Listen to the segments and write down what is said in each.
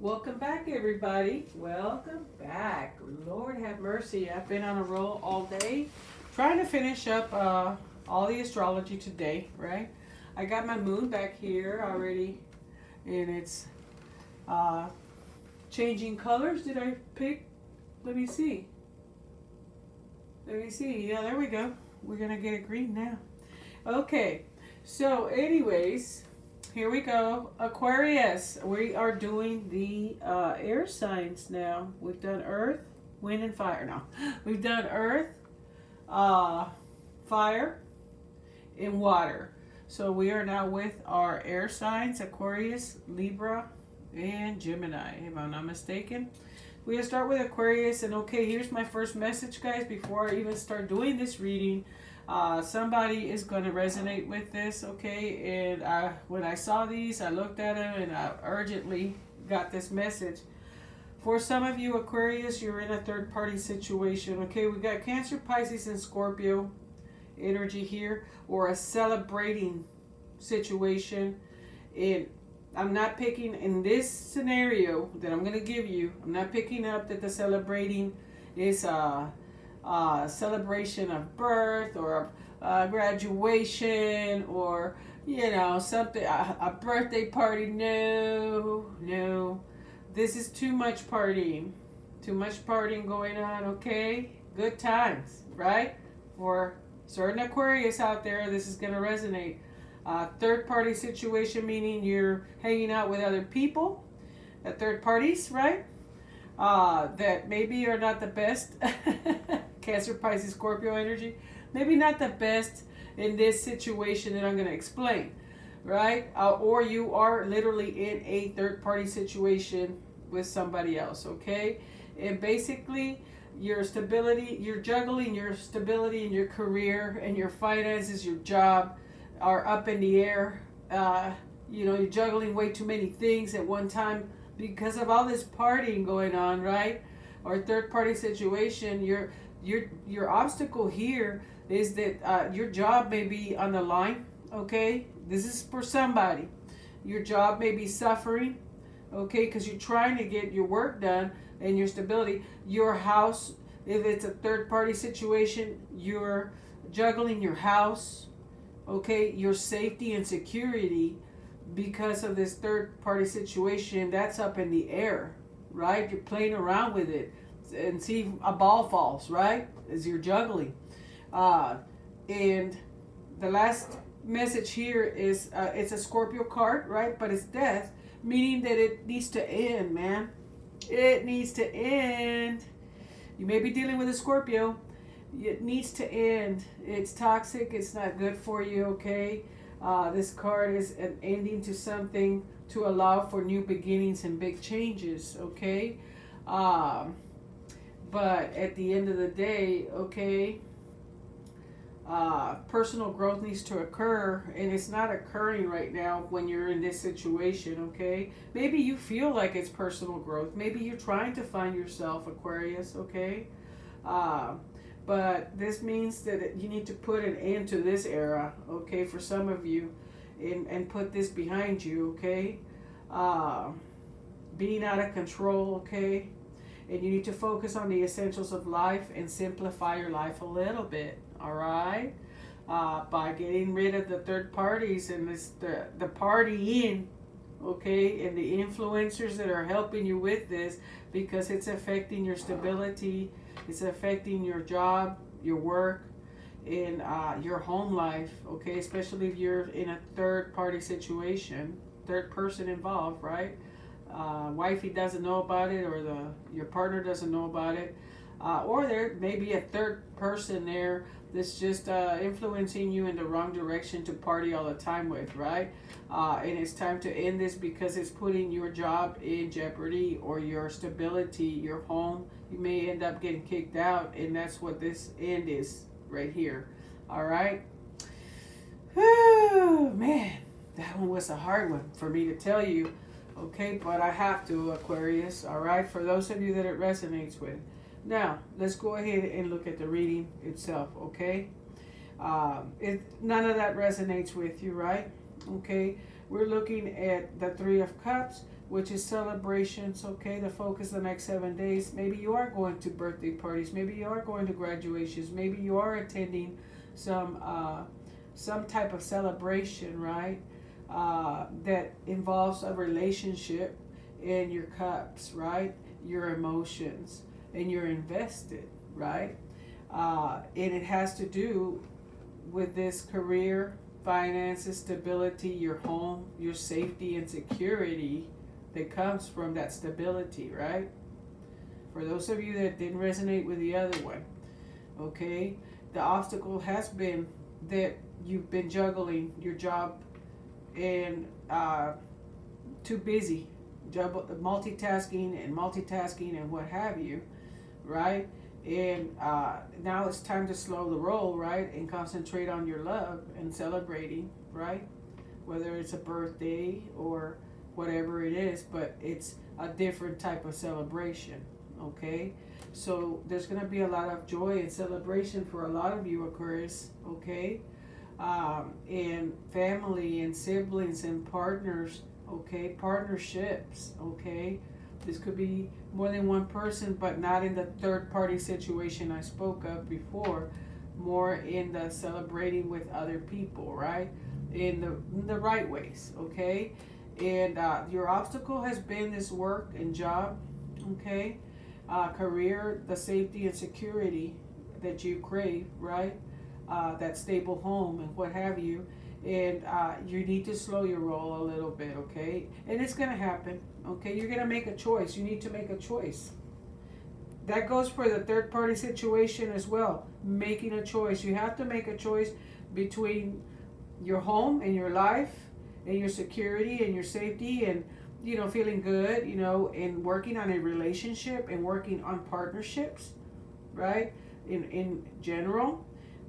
Welcome back, everybody. Welcome back. Lord have mercy. I've been on a roll all day trying to finish up all the astrology today, right? I got my moon back here already, and it's uh, changing colors. Did I pick? Let me see. Let me see. Yeah, there we go. We're going to get it green now. Okay. So, anyways, here we go. Aquarius. We are doing the air signs now. We've done earth, wind, and fire. No. We've done earth, fire, and water. So we are now with our air signs, Aquarius, Libra, and Gemini, if I'm not mistaken. We're going to start with Aquarius. And okay, here's my first message, guys, before I even start doing this reading. Somebody is going to resonate with this, okay? And when I saw these, I looked at them and I urgently got this message. For some of you, Aquarius, you're in a third-party situation, okay? We got Cancer, Pisces, and Scorpio energy here, or a celebrating situation. And I'm not picking, in this scenario that I'm going to give you, I'm not picking up that the celebrating is celebration of birth or graduation or something, a birthday party. No, this is too much partying going on. Okay, good times, right? For certain Aquarius out there, this is going to resonate. Third party situation, meaning you're hanging out with other people at third parties, right? That maybe are not the best. Cancer, Pisces, Scorpio energy, maybe not the best in this situation that I'm going to explain, right? Or you are literally in a third-party situation with somebody else, okay? And basically, your stability, you're juggling your stability in your career and your finances, your job are up in the air. You're juggling way too many things at one time because of all this partying going on, right? Or third-party situation, your obstacle here is that your job may be on the line, okay? This is for somebody. Your job may be suffering, okay, because you're trying to get your work done and your stability. Your house, if it's a third-party situation, you're juggling your house, okay, your safety and security because of this third-party situation. That's up in the air, right? You're playing around with it and see a ball falls, right? As you're juggling. And the last message here is it's a Scorpio card, right? But it's death, meaning that it needs to end, man. It needs to end. You may be dealing with a Scorpio. It needs to end. It's toxic. It's not good for you, okay? This card is an ending to something to allow for new beginnings and big changes, okay? But at the end of the day, okay, personal growth needs to occur, and it's not occurring right now when you're in this situation, okay? Maybe you feel like it's personal growth. Maybe you're trying to find yourself, Aquarius, okay? But this means that you need to put an end to this era, okay, for some of you, and put this behind you, okay? Being out of control, okay? And you need to focus on the essentials of life and simplify your life a little bit, all right? By getting rid of the third parties and the partying, okay? And the influencers that are helping you with this, because it's affecting your stability, it's affecting your job, your work, and your home life, okay? Especially if you're in a third party situation, third person involved, right? Wifey doesn't know about it, or your partner doesn't know about it, or there may be a third person there that's just influencing you in the wrong direction to party all the time with, right? And it's time to end this because it's putting your job in jeopardy, or your stability, your home. You may end up getting kicked out, and that's what this end is right here, all right? Whew, man, that one was a hard one for me to tell you. Okay, but I have to, Aquarius, all right, for those of you that it resonates with. Now, let's go ahead and look at the reading itself, okay? None of that resonates with you, right? Okay, we're looking at the Three of Cups, which is celebrations, okay? The focus the next 7 days. Maybe you are going to birthday parties. Maybe you are going to graduations. Maybe you are attending some type of celebration, right? That involves a relationship in your cups, right? Your emotions, and you're invested, right? And it has to do with this career, finances, stability, your home, your safety and security that comes from that stability, right? For those of you that didn't resonate with the other one, okay, the obstacle has been that you've been juggling your job and too busy, multitasking and what have you, right? And now it's time to slow the roll, right? And concentrate on your love and celebrating, right? Whether it's a birthday or whatever it is, but it's a different type of celebration, okay? So there's going to be a lot of joy and celebration for a lot of you, Aquarius, okay? And family and siblings and partners, okay? Partnerships, okay? This could be more than one person, but not in the third party situation I spoke of before. More in the celebrating with other people, right? In the right ways, okay? And your obstacle has been this work and job, okay? Career, the safety and security that you crave, right? That stable home and what have you. And you need to slow your roll a little bit, okay? And it's going to happen, okay? You're going to make a choice. You need to make a choice. That goes for the third party situation as well. Making a choice. You have to make a choice between your home and your life and your security and your safety and, you know, feeling good, you know, and working on a relationship and working on partnerships, right? In general.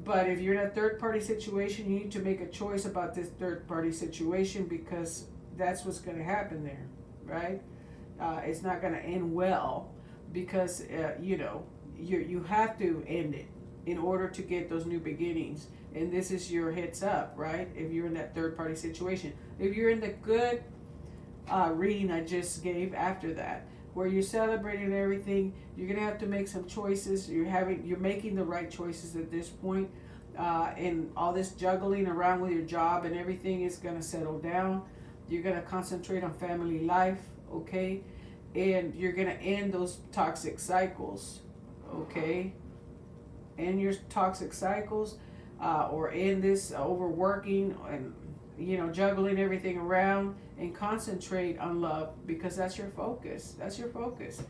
But if you're in a third party situation, you need to make a choice about this third party situation, because that's what's going to happen there, right? It's not going to end well, because, you know, you have to end it in order to get those new beginnings. And this is your heads up, right? If you're in that third party situation. If you're in the good reading I just gave after that, where you're celebrating everything, you're gonna have to make some choices. You're making the right choices at this point, and all this juggling around with your job and everything is gonna settle down. You're gonna concentrate on family life, okay, and you're gonna end those toxic cycles, okay. End your toxic cycles, or end this overworking and, you know, juggling everything around, and concentrate on love, because that's your focus. That's your focus.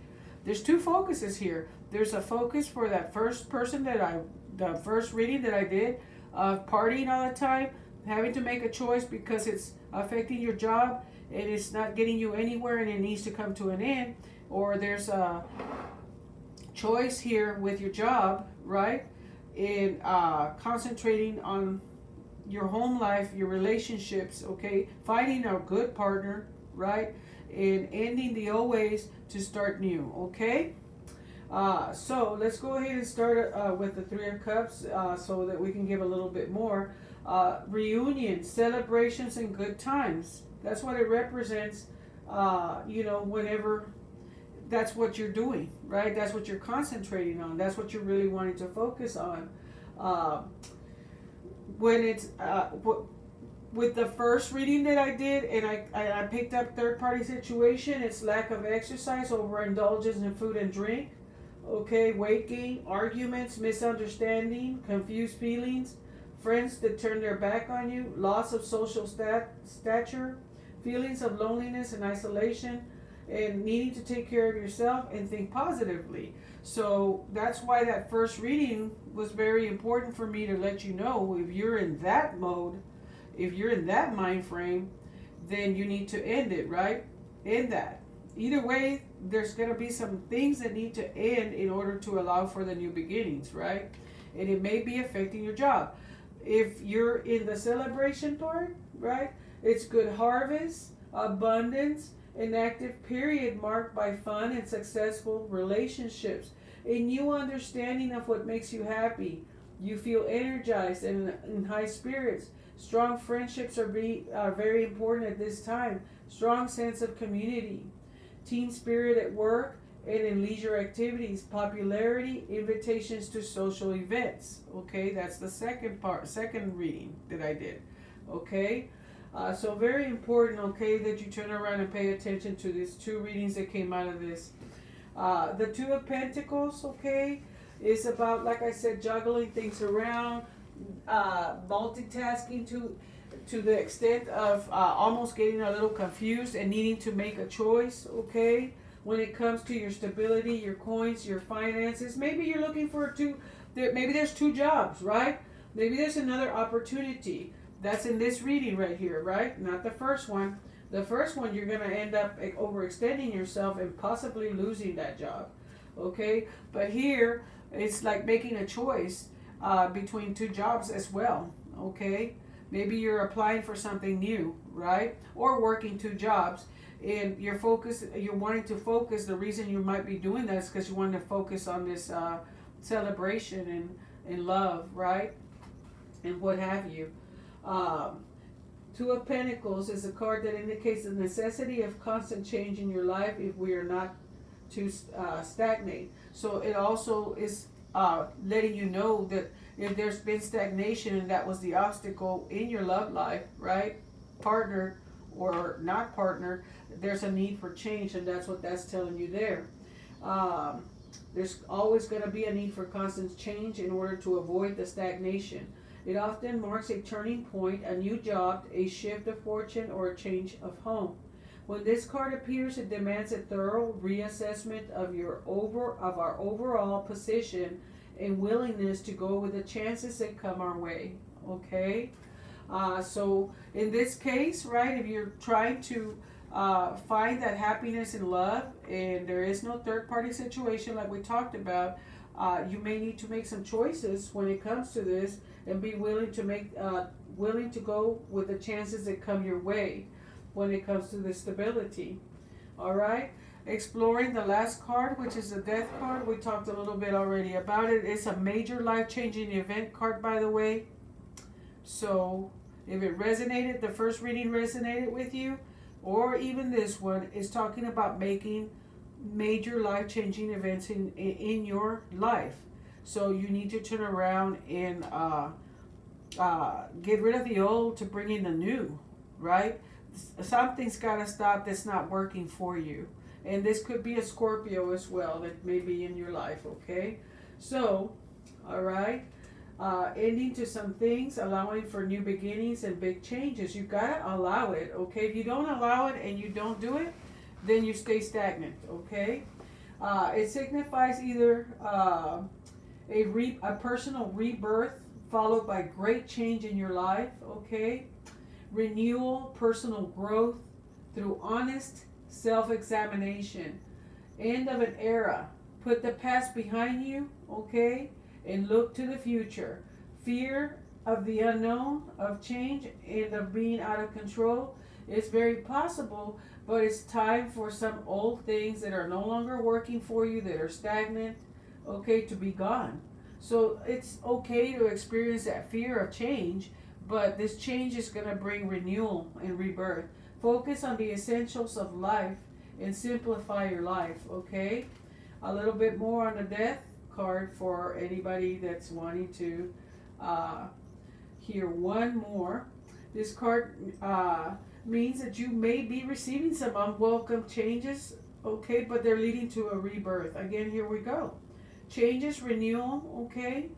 There's two focuses here. There's a focus for that first person the first reading that I did, of partying all the time, having to make a choice because it's affecting your job and it's not getting you anywhere and it needs to come to an end. Or there's a choice here with your job, right? In concentrating on your home life, your relationships, okay? Finding a good partner, right? And ending the old ways to start new, okay? So let's go ahead and start with the Three of Cups, so that we can give a little bit more. Reunions, celebrations, and good times. That's what it represents, you know, whenever that's what you're doing, right? That's what you're concentrating on. That's what you're really wanting to focus on. When it's with the first reading that I did, and I picked up third party situation, it's lack of exercise, overindulgence in food and drink, okay, weight gain, arguments, misunderstanding, confused feelings, friends that turn their back on you, loss of social stature, feelings of loneliness and isolation, and needing to take care of yourself and think positively. So that's why that first reading was very important for me to let you know, if you're in that mode, if you're in that mind frame, then you need to end it, right? End that. Either way, there's going to be some things that need to end in order to allow for the new beginnings, right? And it may be affecting your job. If you're in the celebration part, right, it's good harvest, abundance, an active period marked by fun and successful relationships, a new understanding of what makes you happy. You feel energized and in high spirits. Strong friendships are very important at this time. strong sense of community, team spirit at work and in leisure activities, popularity, invitations to social events. Okay, that's the second reading that I did. Okay, so very important, okay, that you turn around and pay attention to these two readings that came out of this. The Two of Pentacles, okay, is about, like I said, juggling things around, multitasking to the extent of almost getting a little confused and needing to make a choice, okay, when it comes to your stability, your coins, your finances. Maybe you're looking for maybe there's two jobs, right? Maybe there's another opportunity. That's in this reading right here, right? Not the first one. The first one, you're going to end up overextending yourself and possibly losing that job, okay? But here, it's like making a choice between two jobs as well, okay? Maybe you're applying for something new, right? Or working two jobs, and you're wanting to focus. The reason you might be doing that is because you want to focus on this celebration and love, right? And what have you. Two of Pentacles is a card that indicates the necessity of constant change in your life if we are not to stagnate. So it also is letting you know that if there's been stagnation and that was the obstacle in your love life, right? Partner or not partner, there's a need for change, and that's what that's telling you there. There's always going to be a need for constant change in order to avoid the stagnation. It often marks a turning point, a new job, a shift of fortune, or a change of home. When this card appears, it demands a thorough reassessment of our overall position and willingness to go with the chances that come our way. Okay? So in this case, right, if you're trying to find that happiness in love and there is no third-party situation like we talked about, you may need to make some choices when it comes to this and be willing to go with the chances that come your way when it comes to the stability. All right? Exploring the last card, which is the Death card. We talked a little bit already about it. It's a major life-changing event card, by the way. So if it resonated, the first reading resonated with you, or even this one is talking about making major life-changing events in your life. So you need to turn around and get rid of the old to bring in the new, right? Something's got to stop that's not working for you. And this could be a Scorpio as well that may be in your life, okay? So, all right. Ending to some things, allowing for new beginnings and big changes. You got to allow it, okay? If you don't allow it and you don't do it, then you stay stagnant, okay? It signifies either a personal rebirth followed by great change in your life, okay? Renewal, personal growth through honest self-examination. End of an era. Put the past behind you, okay? And look to the future. Fear of the unknown, of change, and of being out of control is very possible, but it's time for some old things that are no longer working for you, that are stagnant, okay, to be gone. So it's okay to experience that fear of change, but this change is going to bring renewal and rebirth. Focus on the essentials of life and simplify your life, okay? A little bit more on the Death card for anybody that's wanting to hear one more. This card means that you may be receiving some unwelcome changes, okay, but they're leading to a rebirth. Again, here we go. Changes, renewal, okay?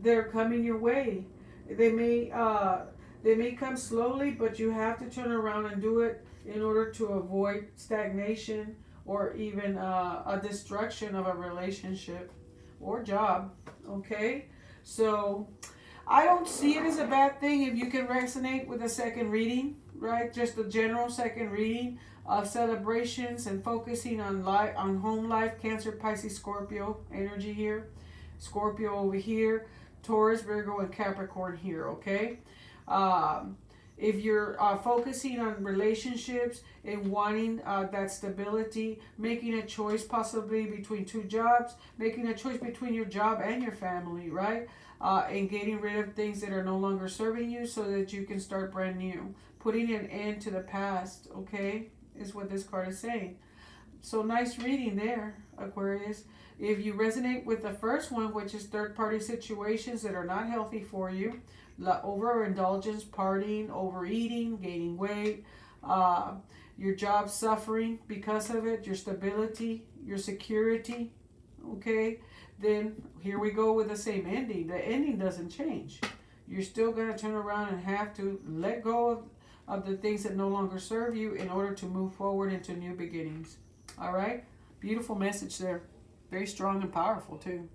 They're coming your way. They may come slowly, but you have to turn around and do it in order to avoid stagnation or even a destruction of a relationship or job, okay? So I don't see it as a bad thing if you can resonate with a second reading, right? Just a general second reading of celebrations and focusing on life, on home life. Cancer, Pisces, Scorpio energy here. Scorpio over here. Taurus, Virgo, and Capricorn here, okay? If you're focusing on relationships and wanting that stability, making a choice possibly between two jobs, making a choice between your job and your family, right? And getting rid of things that are no longer serving you so that you can start brand new. Putting an end to the past, okay, is what this card is saying. So nice reading there, Aquarius. If you resonate with the first one, which is third-party situations that are not healthy for you, overindulgence, partying, overeating, gaining weight, your job suffering because of it, your stability, your security, okay, then here we go with the same ending. The ending doesn't change. You're still going to turn around and have to let go of the things that no longer serve you in order to move forward into new beginnings. All right? Beautiful message there. Very strong and powerful, too.